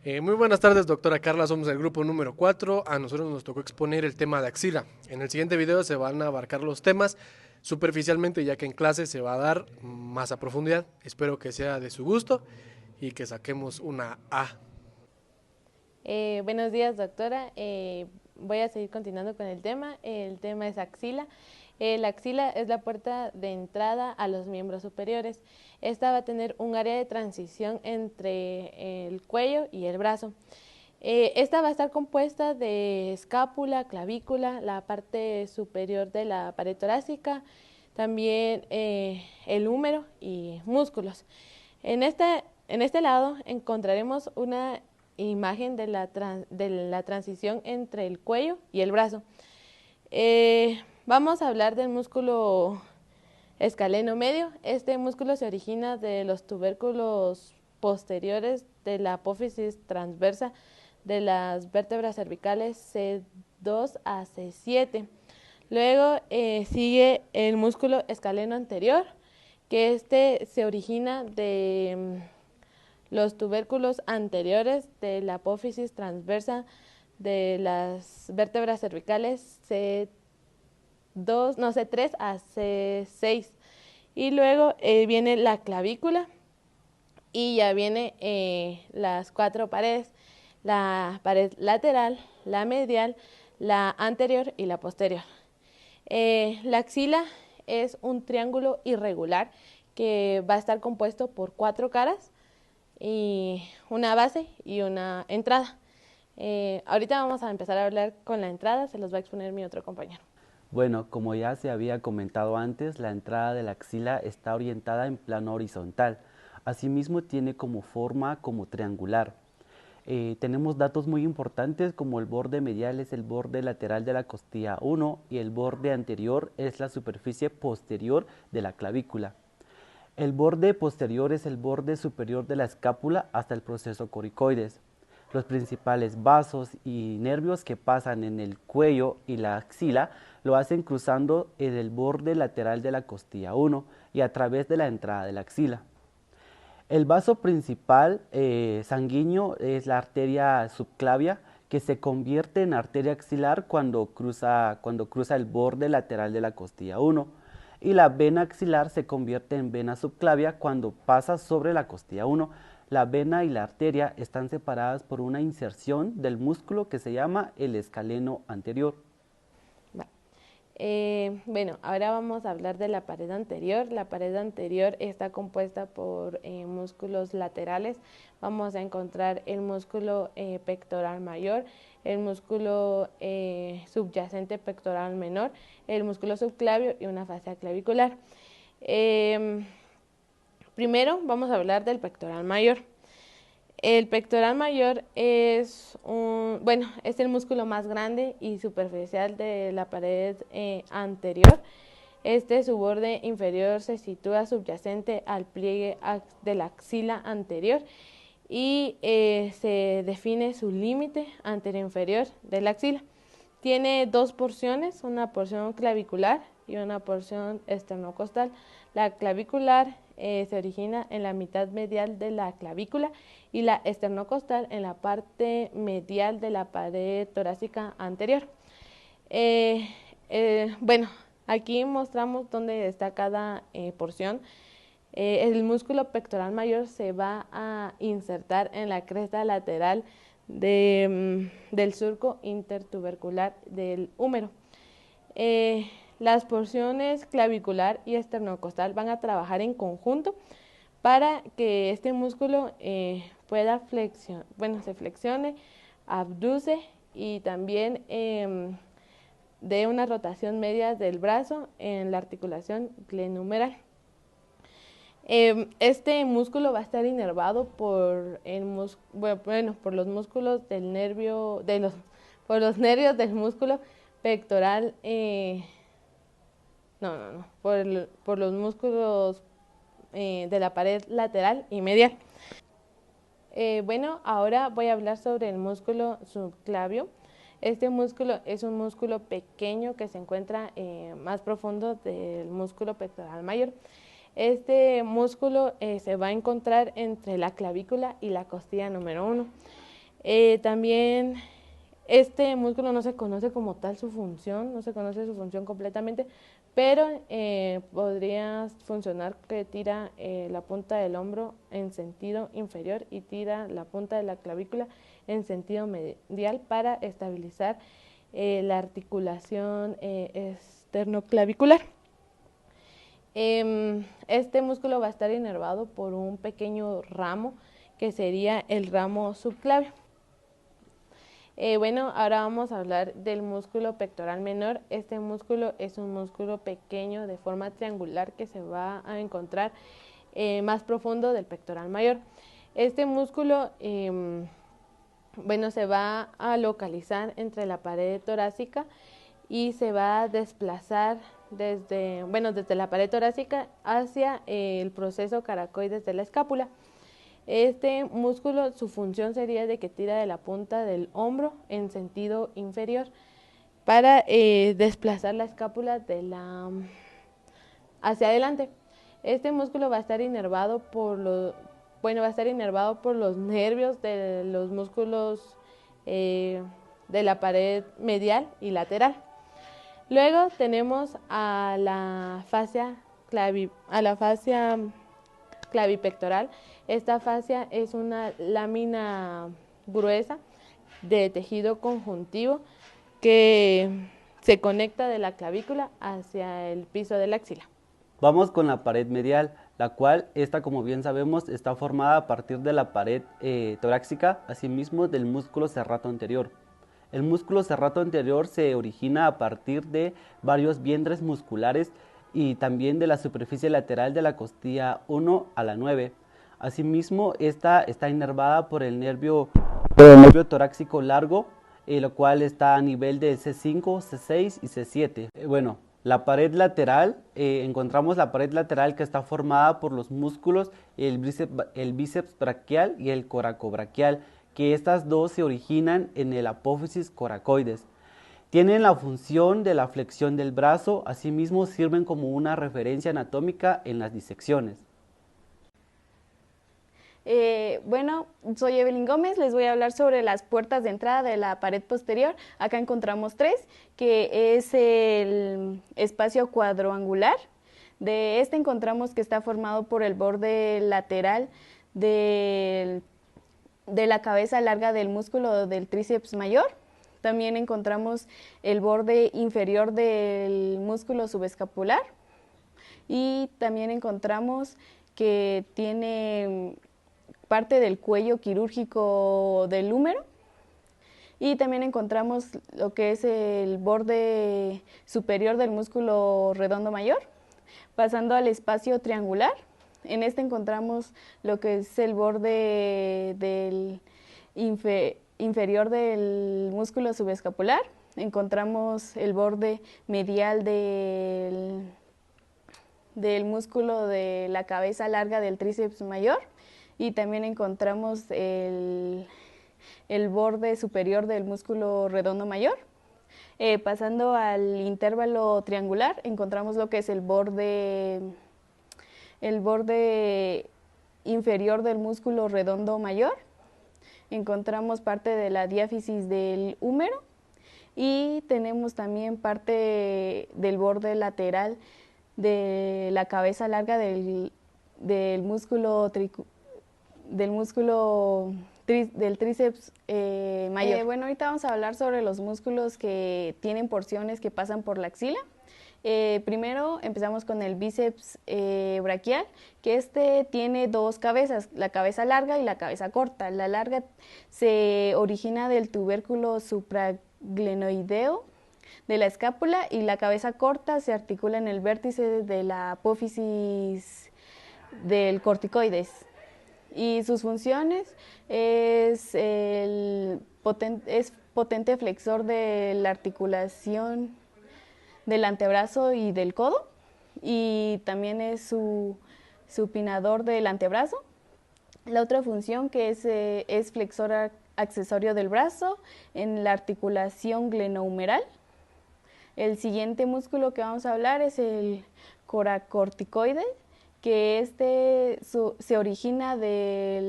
Muy buenas tardes, doctora Carla. Somos el grupo número 4. A nosotros nos tocó exponer el tema de axila. En el siguiente video se van a abarcar los temas superficialmente, ya que en clase se va a dar más a profundidad. Espero que sea de su gusto y que saquemos una A. Buenos días, doctora. Voy a seguir continuando con el tema. El tema es axila. La axila es la puerta de entrada a los miembros superiores. Esta va a tener un área de transición entre el cuello y el brazo. Esta va a estar compuesta de escápula, clavícula, la parte superior de la pared torácica, también el húmero y músculos. En este lado encontraremos una imagen de la transición entre el cuello y el brazo. Vamos a hablar del músculo escaleno medio. Este músculo se origina de los tubérculos posteriores de la apófisis transversa de las vértebras cervicales C2 a C7. Luego sigue el músculo escaleno anterior, que este se origina de los tubérculos anteriores de la apófisis transversa de las vértebras cervicales C3 a C6. Y luego viene la clavícula y ya viene las cuatro paredes: la pared lateral, la medial, la anterior y la posterior. La axila es un triángulo irregular que va a estar compuesto por 4 caras y una base y una entrada. Ahorita vamos a empezar a hablar con la entrada, se los va a exponer mi otro compañero. Bueno, como ya se había comentado antes, la entrada de la axila está orientada en plano horizontal. Asimismo, tiene como forma como triangular. Tenemos datos muy importantes como el borde medial es el borde lateral de la costilla 1 y el borde anterior es la superficie posterior de la clavícula. El borde posterior es el borde superior de la escápula hasta el proceso coricoides. Los principales vasos y nervios que pasan en el cuello y la axila lo hacen cruzando en el borde lateral de la costilla 1 y a través de la entrada de la axila. El vaso principal sanguíneo es la arteria subclavia, que se convierte en arteria axilar cuando cruza el borde lateral de la costilla 1, y la vena axilar se convierte en vena subclavia cuando pasa sobre la costilla 1. La vena y la arteria están separadas por una inserción del músculo que se llama el escaleno anterior. Bueno, ahora vamos a hablar de la pared anterior. La pared anterior está compuesta por músculos laterales. Vamos a encontrar el músculo pectoral mayor, el músculo subyacente pectoral menor, el músculo subclavio y una fascia clavicular. Primero vamos a hablar del pectoral mayor. El pectoral mayor es el músculo más grande y superficial de la pared anterior. Su borde inferior se sitúa subyacente al pliegue de la axila anterior y se define su límite anterior-inferior de la axila. Tiene 2 porciones, una porción clavicular y una porción esternocostal. La clavicular se origina en la mitad medial de la clavícula y la esternocostal en la parte medial de la pared torácica anterior. Aquí mostramos dónde está cada porción. El músculo pectoral mayor se va a insertar en la cresta lateral del surco intertubercular del húmero. Las porciones clavicular y esternocostal van a trabajar en conjunto para que este músculo pueda se flexione, abduce y también dé una rotación media del brazo en la articulación glenohumeral. Este músculo va a estar inervado por los músculos del nervio, por los nervios del músculo pectoral, por los músculos de la pared lateral y medial. Ahora voy a hablar sobre el músculo subclavio. Este músculo es un músculo pequeño que se encuentra más profundo del músculo pectoral mayor. Este músculo se va a encontrar entre la clavícula y la costilla número 1. También este músculo no se conoce como tal su función, no se conoce su función completamente, pero podría funcionar que tira la punta del hombro en sentido inferior y tira la punta de la clavícula en sentido medial para estabilizar la articulación esternoclavicular. Este músculo va a estar inervado por un pequeño ramo que sería el ramo subclavio. Bueno, ahora vamos a hablar del músculo pectoral menor. Este músculo es un músculo pequeño de forma triangular que se va a encontrar más profundo del pectoral mayor. Este músculo, bueno, se va a localizar entre la pared torácica y se va a desplazar desde la pared torácica hacia el proceso caracoides de la escápula. Este músculo, su función sería de que tira de la punta del hombro en sentido inferior para desplazar la escápula hacia adelante. Este músculo va a estar inervado por los nervios de los músculos de la pared medial y lateral. Luego tenemos a la fascia clavipectoral. Esta fascia es una lámina gruesa de tejido conjuntivo que se conecta de la clavícula hacia el piso de la axila. Vamos con la pared medial, la cual, como bien sabemos, está formada a partir de la pared torácica, asimismo del músculo serrato anterior. El músculo serrato anterior se origina a partir de varios vientres musculares y también de la superficie lateral de la costilla 1 a la 9. Asimismo, esta está inervada por el nervio torácico largo, lo cual está a nivel de C5, C6 y C7. La pared lateral, encontramos la pared lateral que está formada por los músculos, el bíceps braquial y el coracobraquial, que estas dos se originan en el apófisis coracoides. Tienen la función de la flexión del brazo, asimismo sirven como una referencia anatómica en las disecciones. Soy Evelyn Gómez, les voy a hablar sobre las puertas de entrada de la pared posterior. Acá encontramos tres, que es el espacio cuadrangular. De este encontramos que está formado por el borde lateral de la cabeza larga del músculo del tríceps mayor. También encontramos el borde inferior del músculo subescapular y también encontramos que tiene parte del cuello quirúrgico del húmero y también encontramos lo que es el borde superior del músculo redondo mayor. Pasando al espacio triangular, en este encontramos lo que es el borde del inferior del músculo subescapular, encontramos el borde medial del músculo de la cabeza larga del tríceps mayor y también encontramos el borde superior del músculo redondo mayor. Pasando al intervalo triangular, encontramos lo que es el borde inferior del músculo redondo mayor. Encontramos parte de la diáfisis del húmero y tenemos también parte del borde lateral de la cabeza larga del músculo del tríceps mayor. Ahorita vamos a hablar sobre los músculos que tienen porciones que pasan por la axila. Primero empezamos con el bíceps braquial, que tiene dos cabezas, la cabeza larga y la cabeza corta. La larga se origina del tubérculo supraglenoideo de la escápula y la cabeza corta se articula en el vértice de la apófisis del corticoides. Y sus funciones es potente flexor de la articulación del antebrazo y del codo, y también es supinador del antebrazo. La otra función que es flexor accesorio del brazo en la articulación glenohumeral. El siguiente músculo que vamos a hablar es el coracorticoide, que se origina de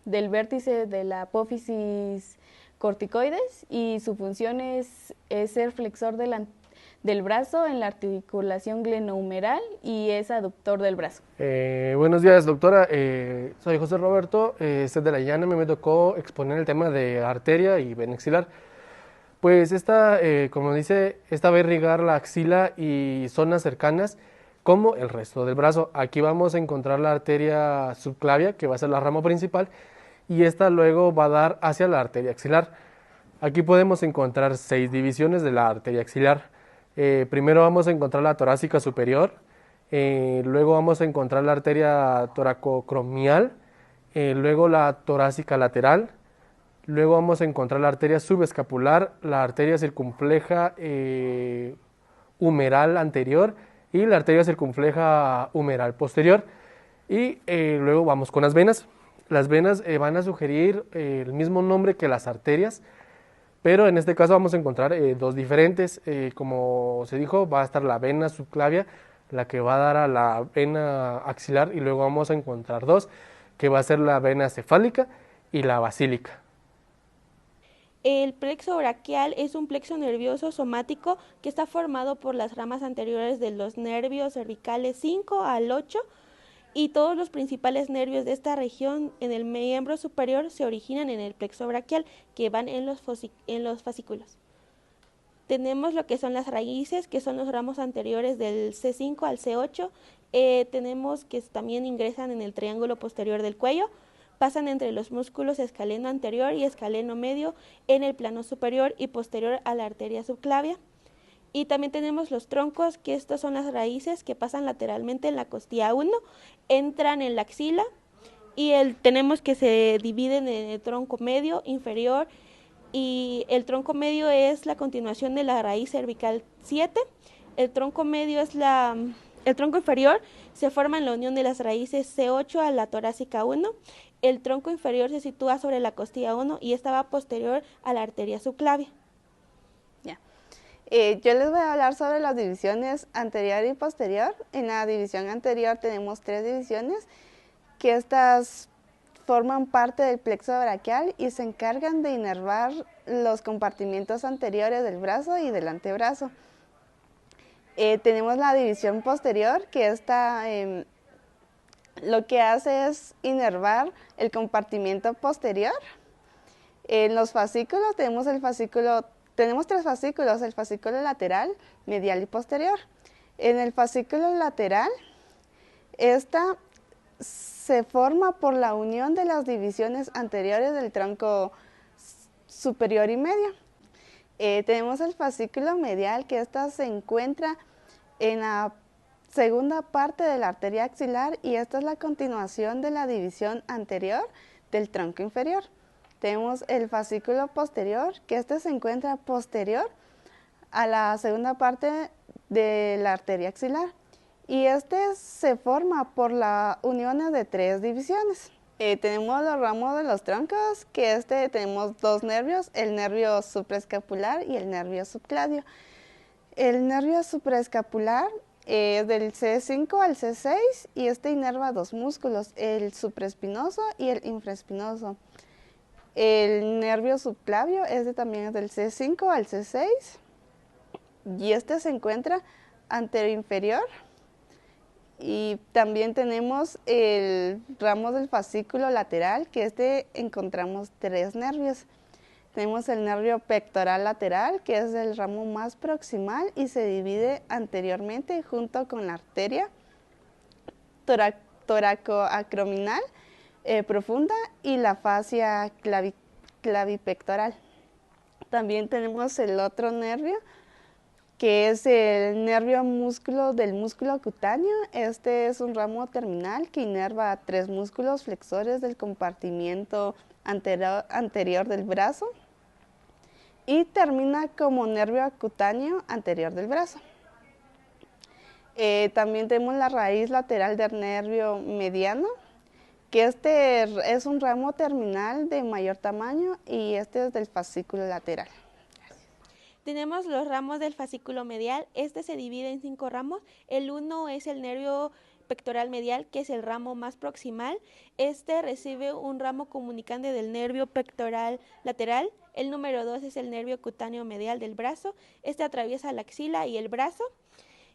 del vértice de la apófisis corticoides y su función es ser flexor del brazo en la articulación glenohumeral y es aductor del brazo. Buenos días, doctora. Soy José Roberto, soy de la Llana. Me tocó exponer el tema de arteria y vena axilar. Pues como dice, esta va a irrigar la axila y zonas cercanas como el resto del brazo. Aquí vamos a encontrar la arteria subclavia, que va a ser la rama principal, y esta luego va a dar hacia la arteria axilar. Aquí podemos encontrar 6 divisiones de la arteria axilar. Primero vamos a encontrar la torácica superior, luego vamos a encontrar la arteria toracocromial, luego la torácica lateral, luego vamos a encontrar la arteria subescapular, la arteria circunfleja humeral anterior y la arteria circunfleja humeral posterior. Y luego vamos con las venas. Las venas van a sugerir el mismo nombre que las arterias, pero en este caso vamos a encontrar dos diferentes. Como se dijo, va a estar la vena subclavia, la que va a dar a la vena axilar, y luego vamos a encontrar dos, que va a ser la vena cefálica y la basílica. El plexo braquial es un plexo nervioso somático que está formado por las ramas anteriores de los nervios cervicales 5 al 8 y todos los principales nervios de esta región en el miembro superior se originan en el plexo braquial, que van en los fascículos. Tenemos lo que son las raíces, que son los ramos anteriores del C5 al C8. Tenemos que también ingresan en el triángulo posterior del cuello, pasan entre los músculos escaleno anterior y escaleno medio en el plano superior y posterior a la arteria subclavia. Y también tenemos los troncos, que estos son las raíces que pasan lateralmente en la costilla 1, entran en la axila y tenemos que se dividen en el tronco medio, inferior, y el tronco medio es la continuación de la raíz cervical 7. El tronco medio el tronco inferior se forma en la unión de las raíces C8 a la torácica 1. El tronco inferior se sitúa sobre la costilla 1 y esta va posterior a la arteria subclavia. Yo les voy a hablar sobre las divisiones anterior y posterior. En la división anterior tenemos 3 divisiones, que estas forman parte del plexo braquial y se encargan de inervar los compartimientos anteriores del brazo y del antebrazo. Tenemos la división posterior, que lo que hace es inervar el compartimento posterior. En los fascículos tenemos tenemos 3 fascículos, el fascículo lateral, medial y posterior. En el fascículo lateral, esta se forma por la unión de las divisiones anteriores del tronco superior y medio. Tenemos el fascículo medial, que esta se encuentra en la segunda parte de la arteria axilar y esta es la continuación de la división anterior del tronco inferior. Tenemos el fascículo posterior, que se encuentra posterior a la segunda parte de la arteria axilar y se forma por la unión de 3 divisiones. Tenemos los ramos de los troncos, que tenemos 2 nervios, el nervio supraescapular y el nervio subclavio. El nervio supraescapular es del C5 al C6 y inerva 2 músculos, el supraespinoso y el infraespinoso. El nervio subclavio también es del C5 al C6 y se encuentra anteroinferior. Y también tenemos el ramo del fascículo lateral, que encontramos 3 nervios. Tenemos el nervio pectoral lateral, que es el ramo más proximal y se divide anteriormente junto con la arteria toracoacromial profunda y la fascia clavipectoral. También tenemos el otro nervio, que es el nervio del músculo cutáneo. Es un ramo terminal que inerva 3 músculos flexores del compartimiento anterior del brazo y termina como nervio cutáneo anterior del brazo. También tenemos la raíz lateral del nervio mediano, que es un ramo terminal de mayor tamaño y es del fascículo lateral. Tenemos los ramos del fascículo medial. Se divide en 5 ramos. El 1 es el nervio pectoral medial, que es el ramo más proximal. Este recibe un ramo comunicante del nervio pectoral lateral. El número 2 es el nervio cutáneo medial del brazo. Este atraviesa la axila y el brazo.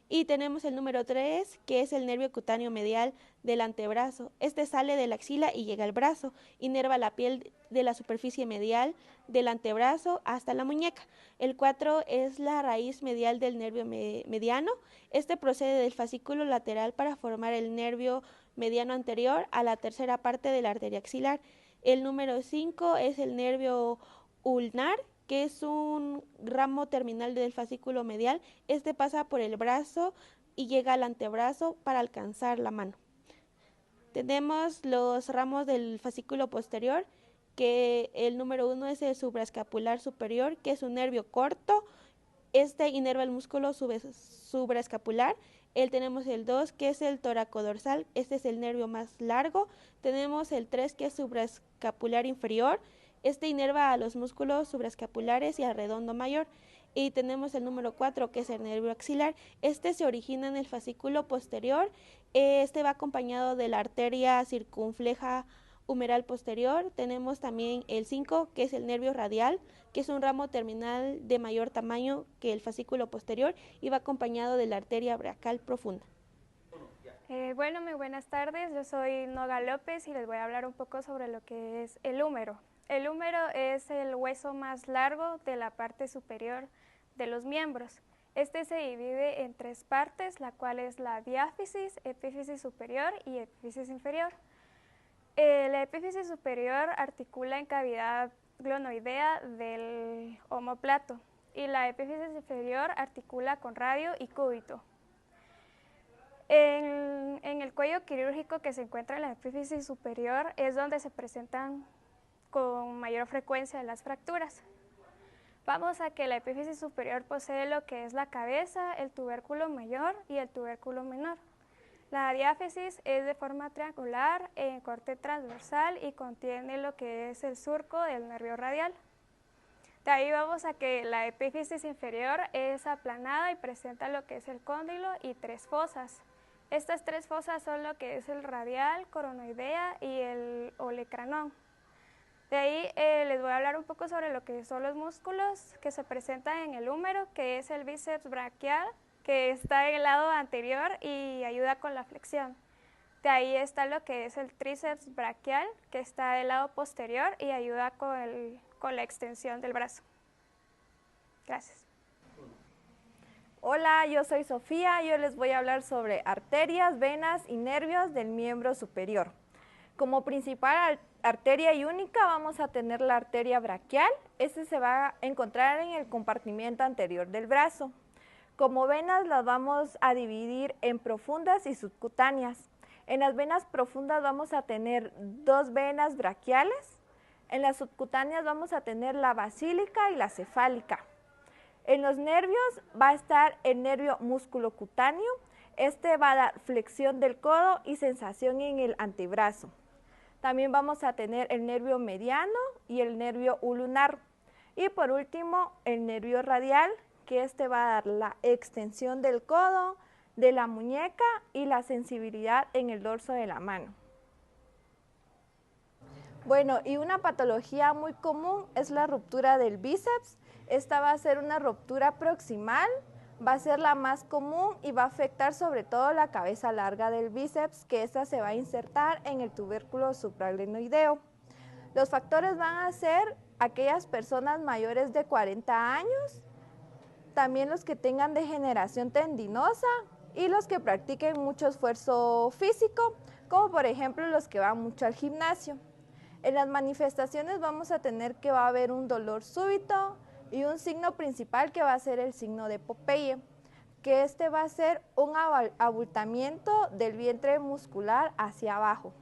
Y tenemos el número 3, que es el nervio cutáneo medial del antebrazo. Este sale de la axila y llega al brazo. Inerva la piel de la superficie medial del antebrazo hasta la muñeca. El 4 es la raíz medial del nervio mediano. Este procede del fascículo lateral para formar el nervio mediano anterior a la tercera parte de la arteria axilar. El número 5 es el nervio ulnar, que es un ramo terminal del fascículo medial. Este pasa por el brazo y llega al antebrazo para alcanzar la mano. Tenemos los ramos del fascículo posterior, que el número 1 es el supraescapular superior, que es un nervio corto. Este inerva el músculo supraescapular. Tenemos el 2, que es el toracodorsal. Este es el nervio más largo. Tenemos el 3, que es supraescapular inferior. Este inerva a los músculos supraescapulares y al redondo mayor. Y tenemos el número 4, que es el nervio axilar. Este se origina en el fascículo posterior. Este va acompañado de la arteria circunfleja humeral posterior. Tenemos también el 5, que es el nervio radial, que es un ramo terminal de mayor tamaño que el fascículo posterior y va acompañado de la arteria braquial profunda. Bueno, muy buenas tardes. Yo soy Noga López y les voy a hablar un poco sobre lo que es el húmero. El húmero es el hueso más largo de la parte superior de los miembros. Este se divide en 3 partes, la cual es la diáfisis, epífisis superior y epífisis inferior. La epífisis superior articula en cavidad glonoidea del omóplato y la epífisis inferior articula con radio y cúbito. En el cuello quirúrgico que se encuentra en la epífisis superior es donde se presentan con mayor frecuencia las fracturas. Vamos a que la epífisis superior posee lo que es la cabeza, el tubérculo mayor y el tubérculo menor. La diáfisis es de forma triangular en corte transversal y contiene lo que es el surco del nervio radial. De ahí vamos a que la epífisis inferior es aplanada y presenta lo que es el cóndilo y 3 fosas. Estas 3 fosas son lo que es el radial, coronoidea y el olecranón. De ahí les voy a hablar un poco sobre lo que son los músculos que se presentan en el húmero, que es el bíceps braquial, que está en el lado anterior y ayuda con la flexión. De ahí está lo que es el tríceps braquial, que está del lado posterior y ayuda con la extensión del brazo. Gracias. Hola, yo soy Sofía. Yo les voy a hablar sobre arterias, venas y nervios del miembro superior. Como principal arteria y única vamos a tener la arteria braquial. Este se va a encontrar en el compartimiento anterior del brazo. Como venas las vamos a dividir en profundas y subcutáneas. En las venas profundas vamos a tener 2 venas braquiales. En las subcutáneas vamos a tener la basílica y la cefálica. En los nervios va a estar el nervio musculocutáneo. Este va a dar flexión del codo y sensación en el antebrazo. También vamos a tener el nervio mediano y el nervio ulunar. Y por último, el nervio radial, que este va a dar la extensión del codo, de la muñeca y la sensibilidad en el dorso de la mano. Bueno, y una patología muy común es la ruptura del bíceps. Esta va a ser una ruptura proximal, va a ser la más común y va a afectar sobre todo la cabeza larga del bíceps, que esta se va a insertar en el tubérculo supraglenoideo. Los factores van a ser aquellas personas mayores de 40 años, también los que tengan degeneración tendinosa y los que practiquen mucho esfuerzo físico, como por ejemplo los que van mucho al gimnasio. En las manifestaciones vamos a tener que va a haber un dolor súbito y un signo principal que va a ser el signo de Popeye, que este va a ser un abultamiento del vientre muscular hacia abajo.